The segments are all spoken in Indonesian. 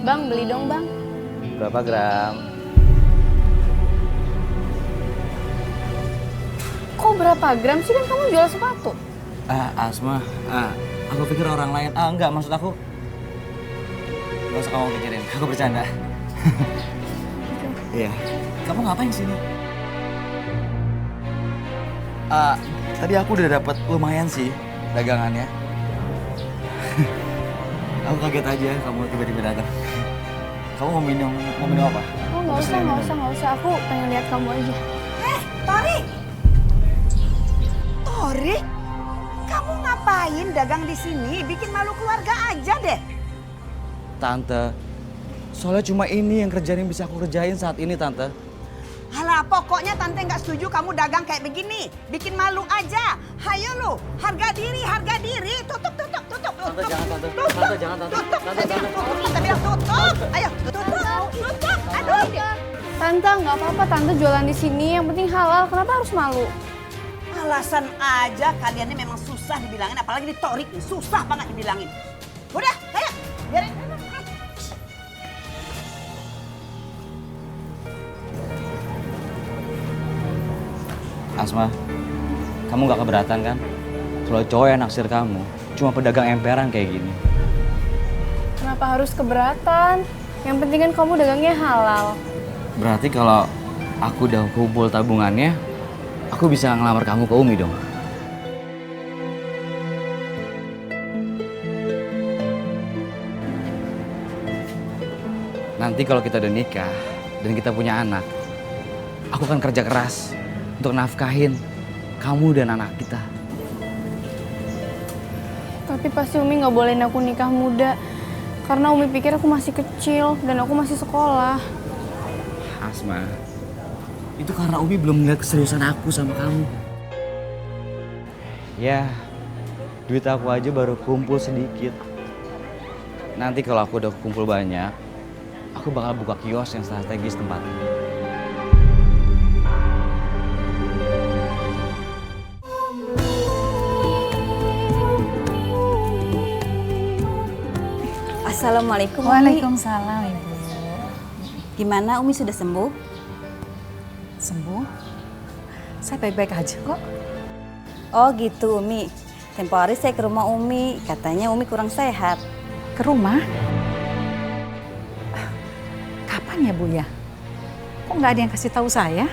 Bang, beli dong bang. Berapa gram? Kok berapa gram sih, kan kamu jual sepatu? Asma, aku pikir orang lain. Enggak, maksud aku. Gak usah kamu pikirin, aku bercanda. Iya. Kamu ngapain sini? Tadi aku udah dapat lumayan sih dagangannya. Aku kaget aja kamu tiba-tiba datang. Kamu mau minum apa? Oh nggak usah. Aku pengen lihat kamu aja. Tori! Tori? Kamu ngapain dagang di sini? Bikin malu keluarga aja deh. Tante, soalnya cuma ini yang kerjaan yang bisa aku kerjain saat ini, Tante. Halah, pokoknya tante nggak setuju kamu dagang kayak begini. Bikin malu aja. Hayo lu, harga diri. Tutup. Tante, jangan, Tante. Tante, jangan, Tante. Tutup, Tante, Tante bilang tutup. Ayo, tutup. Aduh. Tante nggak apa-apa, tante jualan di sini. Yang penting halal. Kenapa harus malu? Alasan aja kalian ini memang susah dibilangin. Apalagi di Torik nih, susah banget dibilangin. Udah, ayo, biarin. Asma, kamu gak keberatan kan? Kalau cowok yang naksir kamu, cuma pedagang emperan kayak gini. Kenapa harus keberatan? Yang penting kan kamu dagangnya halal. Berarti kalau aku udah kumpul tabungannya, aku bisa ngelamar kamu ke Umi dong. Nanti kalau kita udah nikah dan kita punya anak, aku akan kerja keras untuk nafkahin kamu dan anak kita. Tapi pasti Umi nggak bolehin aku nikah muda. Karena Umi pikir aku masih kecil dan aku masih sekolah. Asma, itu karena Umi belum melihat keseriusan aku sama kamu. Ya, duit aku aja baru kumpul sedikit. Nanti kalau aku udah kumpul banyak, aku bakal buka kios yang strategis tempatnya. Assalamualaikum, Umi. Waalaikumsalam, Ibu. Gimana, Umi sudah sembuh? Sembuh? Saya baik-baik aja kok. Oh gitu, Umi. Tempo hari saya ke rumah Umi, katanya Umi kurang sehat. Ke rumah? Kapan ya, Bu ya? Kok nggak ada yang kasih tahu saya?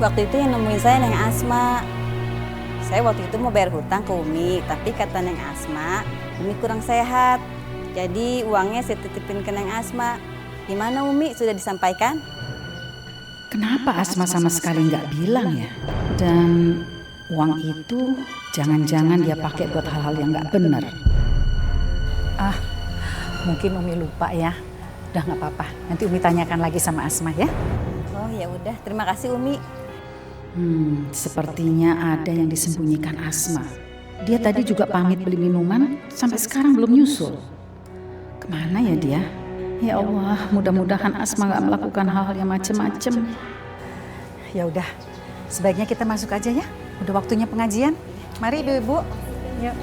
Waktu itu yang nemuin saya Neng Asma. Saya waktu itu mau bayar hutang ke Umi, tapi kata Neng Asma, Umi kurang sehat. Jadi uangnya saya titipin ke Neng Asma. Gimana Umi, sudah disampaikan? Kenapa Asma sama sekali nggak bilang ya? Dan uang itu jangan-jangan dia pakai buat hal-hal yang nggak benar. Mungkin Umi lupa ya. Udah nggak apa-apa. Nanti Umi tanyakan lagi sama Asma ya. Oh ya udah, terima kasih Umi. Sepertinya ada yang disembunyikan Asma. Dia tadi juga pamit beli minuman, sampai sekarang belum nyusul. Kemana ya dia? Ya Allah, mudah-mudahan Asma nggak melakukan hal-hal yang macem-macem. Ya udah, sebaiknya kita masuk aja ya. Udah waktunya pengajian. Mari ibu-ibu. Yuk.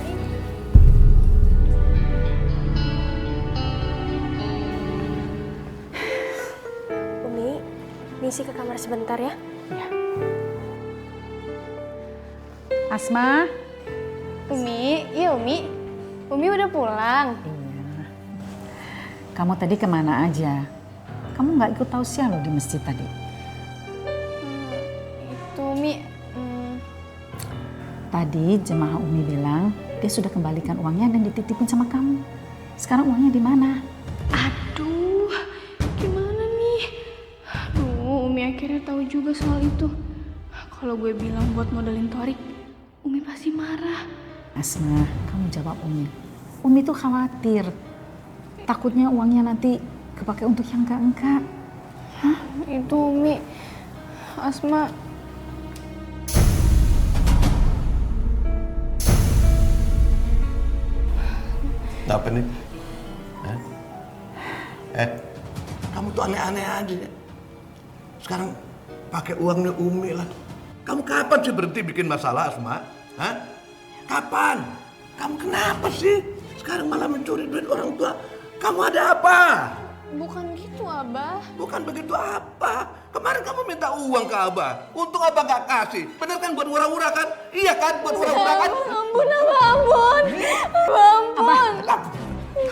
Umi, misi ke kamar sebentar ya. Ya. Asma. Umi, iya Umi. Umi udah pulang. Iya. Kamu tadi kemana aja? Kamu nggak ikut tausiah loh di masjid tadi. Itu Umi. Tadi jemaah Umi bilang dia sudah kembalikan uangnya dan dititipin sama kamu. Sekarang uangnya di mana? Aduh, gimana nih? Aduh, Umi akhirnya tahu juga soal itu. Kalau gue bilang buat modalin Torik, Umi pasti marah. Asma, kamu jawab Umi. Umi tuh khawatir. Takutnya uangnya nanti kepake untuk yang enggak. Hah? Itu Umi, Asma. Apa nih? Kamu tuh aneh-aneh aja ya. Sekarang pakai uangnya Umi lah. Kamu kapan sih berhenti bikin masalah, Asma? Hah? Kapan? Kamu kenapa sih? Sekarang malah mencuri duit orang tua. Kamu ada apa? Bukan gitu, Abah. Bukan begitu apa? Kemarin kamu minta uang ke Abah. Untung Abah gak kasih. Bener kan buat murah-murah kan? Iya kan buat murah-murah kan? Ampun, Abah, ampun. Abah, ampun.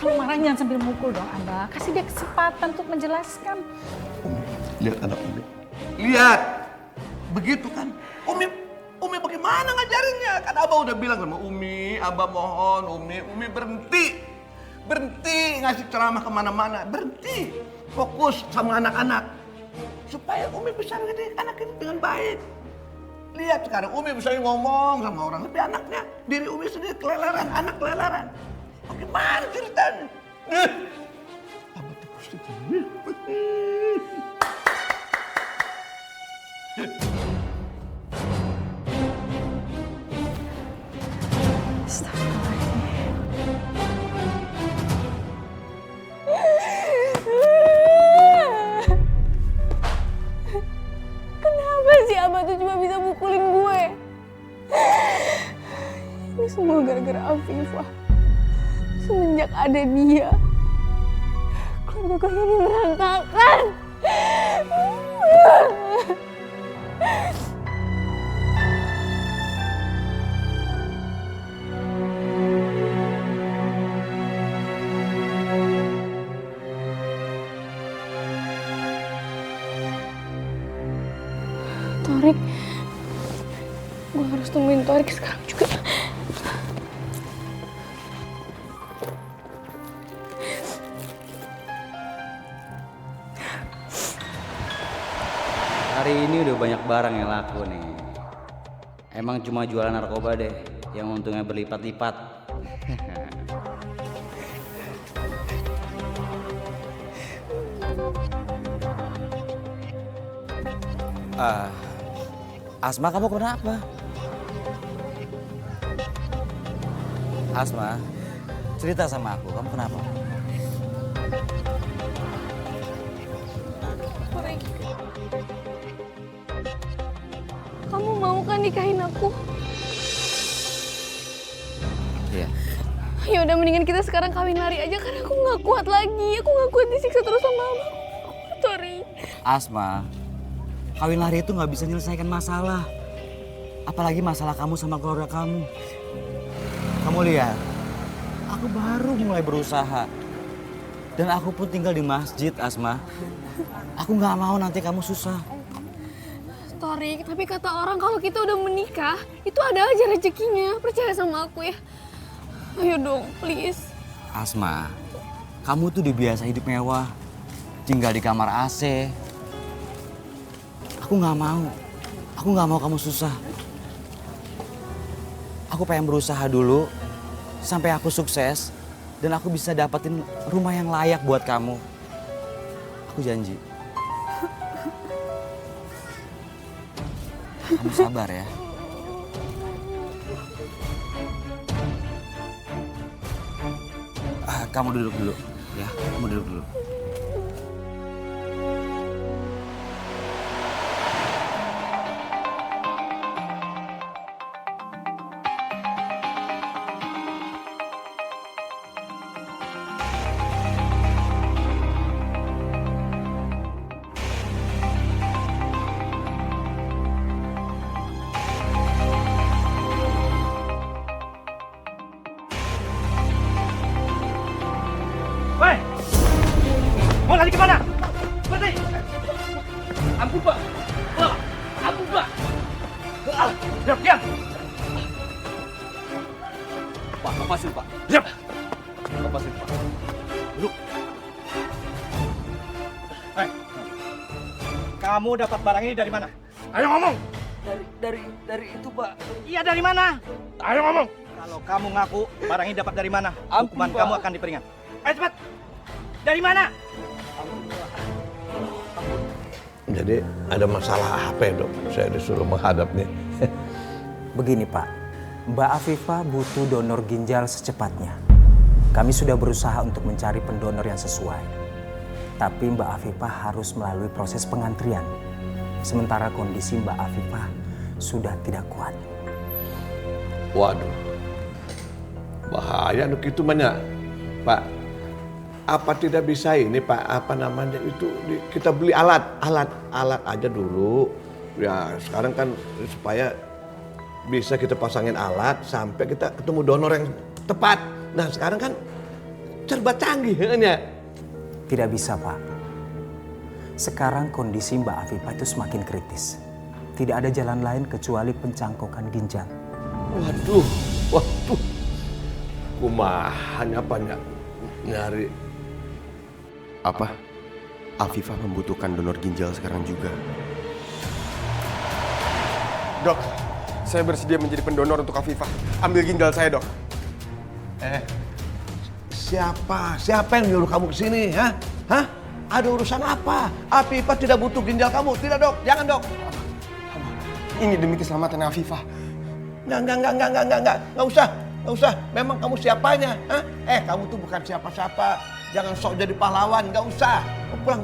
Kalau marah jangan sambil mukul dong, Abah. Kasih dia kesempatan untuk menjelaskan. Umi, lihat anak Umi. Lihat. Begitu kan? Umi bagaimana ngajarinnya? Kan Abah udah bilang sama Umi, Abah mohon Umi berhenti. Berhenti ngasih ceramah kemana-mana, berhenti. Fokus sama anak-anak. Supaya Umi bisa ngedidik anak ini dengan baik. Lihat sekarang Umi bisa ngomong sama orang, tapi anaknya, diri Umi sendiri kelelaran, anak kelelaran. Bagaimana ceritanya? Abah terus itu. Kenapa sih Abah tuh cuma bisa mukulin gue? Ini semua gara-gara Afifah. Semenjak ada dia, keluarga gue jadi berantakan. Torik, gue harus temuin Torik sekarang juga. Hari ini udah banyak barang yang laku nih. Emang cuma jualan narkoba deh yang untungnya berlipat-lipat. Asma, kamu kenapa? Asma, cerita sama aku, kamu kenapa? Torik, kamu mau kan nikahin aku? Iya. Ya udah mendingan kita sekarang kawin lari aja karena aku nggak kuat lagi. Aku nggak kuat disiksa terus sama abang. Torik. Asma, kawin lari itu nggak bisa menyelesaikan masalah. Apalagi masalah kamu sama keluarga kamu. Kamu lihat, aku baru mulai berusaha. Dan aku pun tinggal di masjid, Asma. Aku nggak mau nanti kamu susah. Torik, tapi kata orang kalau kita udah menikah, itu ada aja rezekinya. Percaya sama aku ya. Ayo dong, please. Asma, kamu tuh dibiasa hidup mewah. Tinggal di kamar AC. Aku nggak mau. Aku nggak mau kamu susah. Aku pengen berusaha dulu sampai aku sukses dan aku bisa dapetin rumah yang layak buat kamu. Aku janji. Kamu sabar ya. Kamu duduk dulu ya. Kamu duduk dulu. Woi! Mau lari kemana? Berhenti! Ampun, Pak! Pak! Ampun, Pak! Diam, diam! Pak, lepasin Pak. Diam! Lepasin Pak. Duduk. Kamu dapat barang ini dari mana? Ayo ngomong! Dari itu Pak. Iya, dari mana? Ayo ngomong! Kalau kamu ngaku barang ini dapat dari mana, Ampun, hukuman Pak. kamu akan diperingat. Ayo cepat! Dari mana? Jadi ada masalah apa ya dok? Saya disuruh menghadapnya. Begini Pak, Mbak Afifah butuh donor ginjal secepatnya. Kami sudah berusaha untuk mencari pendonor yang sesuai. Tapi Mbak Afifah harus melalui proses pengantrian. Sementara kondisi Mbak Afifah sudah tidak kuat. Waduh, bahaya dok itu banyak. Pak, Apa tidak bisa ini Pak, apa namanya itu, kita beli alat aja dulu. Ya sekarang kan supaya bisa kita pasangin alat sampai kita ketemu donor yang tepat. Nah sekarang kan serba canggih ya. Tidak bisa, Pak. Sekarang kondisi Mbak Afifah itu semakin kritis. Tidak ada jalan lain kecuali pencangkokan ginjal. Waduh. Kumahannya banyak nyari. Apa? Afifah membutuhkan donor ginjal sekarang juga. Dok, saya bersedia menjadi pendonor untuk Afifah. Ambil ginjal saya, Dok. Siapa yang nyuruh kamu kesini, Hah? Ada urusan apa? Afifah tidak butuh ginjal kamu. Tidak Dok, jangan Dok. Ini demi keselamatan Afifah. Enggak usah. Memang kamu siapanya, Hah? Kamu tuh bukan siapa-siapa. Jangan sok jadi pahlawan, nggak usah. Pulang.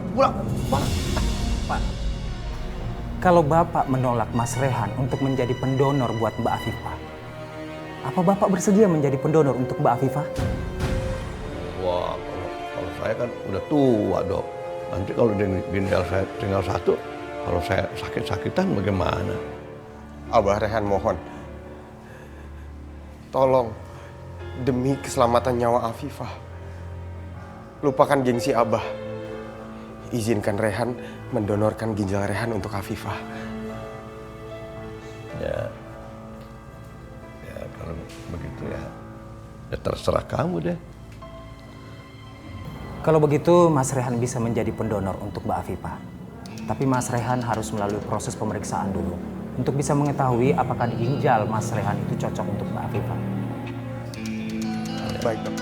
Pak. Kalau Bapak menolak Mas Rehan untuk menjadi pendonor buat Mbak Afifah, apa Bapak bersedia menjadi pendonor untuk Mbak Afifah? Wah, kalau saya kan udah tua Dok. Nanti kalau ginjal saya tinggal satu, kalau saya sakit-sakitan bagaimana? Abah Rehan mohon. Tolong, demi keselamatan nyawa Afifah. Lupakan gengsi Abah. Izinkan Rehan mendonorkan ginjal Rehan untuk Afifah. Ya kalau begitu ya terserah kamu deh. Kalau begitu Mas Rehan bisa menjadi pendonor untuk Mbak Afifah. Tapi Mas Rehan harus melalui proses pemeriksaan dulu untuk bisa mengetahui apakah ginjal Mas Rehan itu cocok untuk Mbak Afifah. Baik, Dok.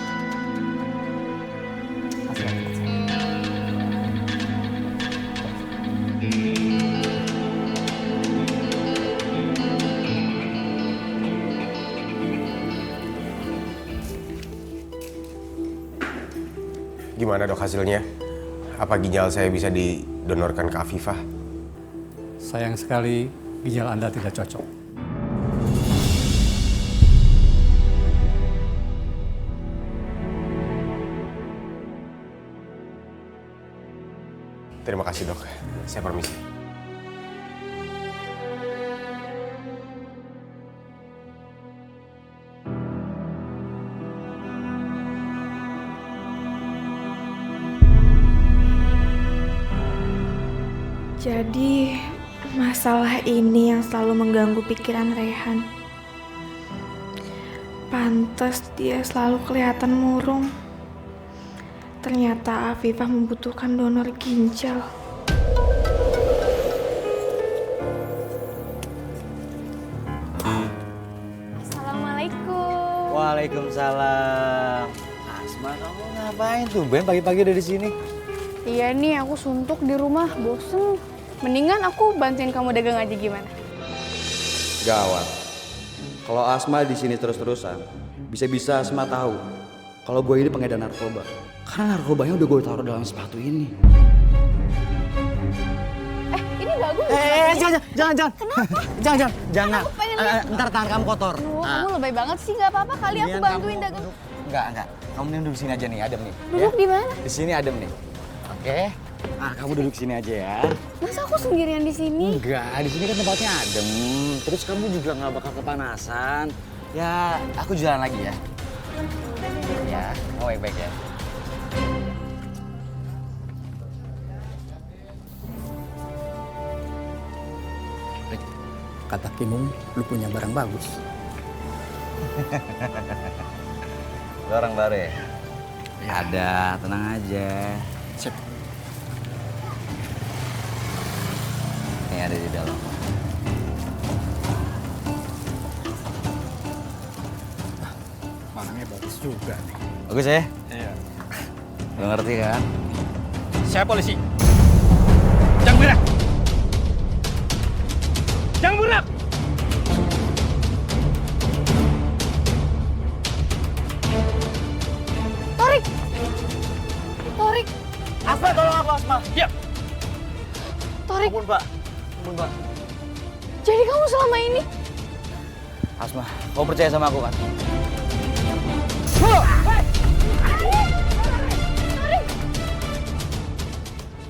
Gimana Dok hasilnya? Apa ginjal saya bisa didonorkan ke Afifah? Sayang sekali ginjal Anda tidak cocok. Terima kasih Dok, saya permisi. Jadi, masalah ini yang selalu mengganggu pikiran Rehan. Pantes dia selalu kelihatan murung. Ternyata Afifah membutuhkan donor ginjal. Assalamualaikum. Waalaikumsalam. Asma, kamu ngapain tuh? Ben pagi-pagi udah di sini. Iya nih, aku suntuk di rumah, bosen. Mendingan aku bantuin kamu dagang aja gimana? Gawat. Kalau Asma di sini terus-terusan, bisa-bisa Asma tahu kalau gue ini pengedar narkoba. Karena narkobanya udah gue taruh dalam sepatu ini. Ini bagus. Jangan. Kenapa? Jangan. Aku pengen lihat. Ntar tangan kamu kotor. Kamu lebay banget sih, nggak apa-apa kali aku bantuin dagang. Enggak. Kamu mending duduk sini aja nih, adem nih. Duduk di mana? Di sini adem nih. Oke. Kamu duduk sini aja ya. Masa aku sendirian di sini? Enggak, di sini kan tempatnya adem. Terus kamu juga nggak bakal kepanasan. Ya, aku jalan lagi ya. Ya, kamu baik-baik ya. Kata Kimung, lu punya barang bagus. Lu orang baru ya? Ada, tenang aja. Sip. Ini ada di dalam. Barangnya bagus juga nih. Bagus ya? Iya. Lu ngerti kan? Saya polisi. Jangan gerak. Jangan gerak. Torik. Asma, tolong aku Asma. Ya. Torik, Ampun Pak. jadi kamu selama ini? Asma, kamu percaya sama aku kan? Torik,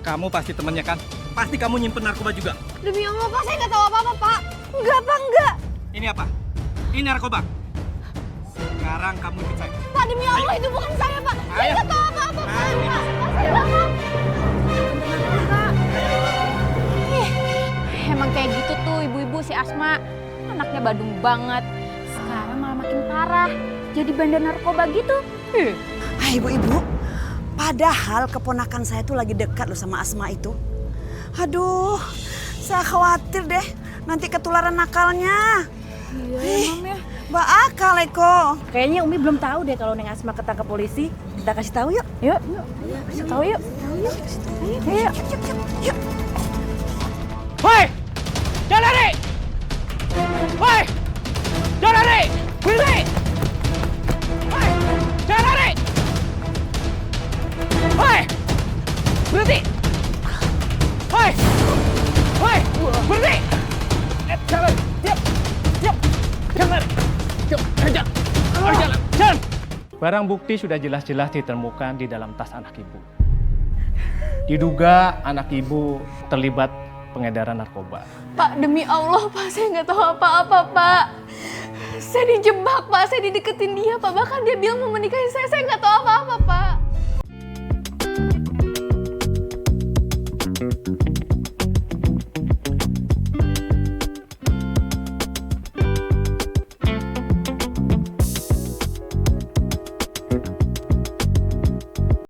Kamu pasti temennya kan? Pasti kamu nyimpen narkoba juga. Demi Allah Pak, saya nggak tahu apa-apa Pak. Enggak Pak, enggak. Ini apa? Ini narkoba. Sekarang kamu ikut saya. Pak, demi Allah itu bukan saya Pak. Saya nggak tahu apa-apa Pak. Saya nggak mau. Emang kayak gitu tuh ibu-ibu si Asma. Anaknya badung banget. Sekarang malah makin parah. Jadi bandar narkoba gitu. Ibu-ibu, padahal keponakan saya tuh lagi dekat loh sama Asma itu. Aduh, saya khawatir deh nanti ketularan nakalnya. Iya, Mam ya. Mbak Akal Eko. Kayaknya Umi belum tahu deh kalau Neng Asma ketangkap polisi. Kita kasih tahu yuk. Yuk, kasih tahu yuk. Ayo. Yuk. Woi! Jangan lari! Woi! Jangan lari! Berhenti! Woi! Jangan lari! Woi! Berhenti! Woi! Woi! Berhenti! Jangan lari! Diam! Diam! Jangan lari! Jangan! Jalan! Jalan! Barang bukti sudah jelas-jelas ditemukan di dalam tas anak ibu. Diduga anak ibu terlibat pengedaran narkoba. Pak, demi Allah Pak, saya nggak tahu apa-apa Pak. Saya dijebak Pak, saya dideketin dia Pak. Bahkan dia bilang mau menikahi saya nggak tahu apa-apa.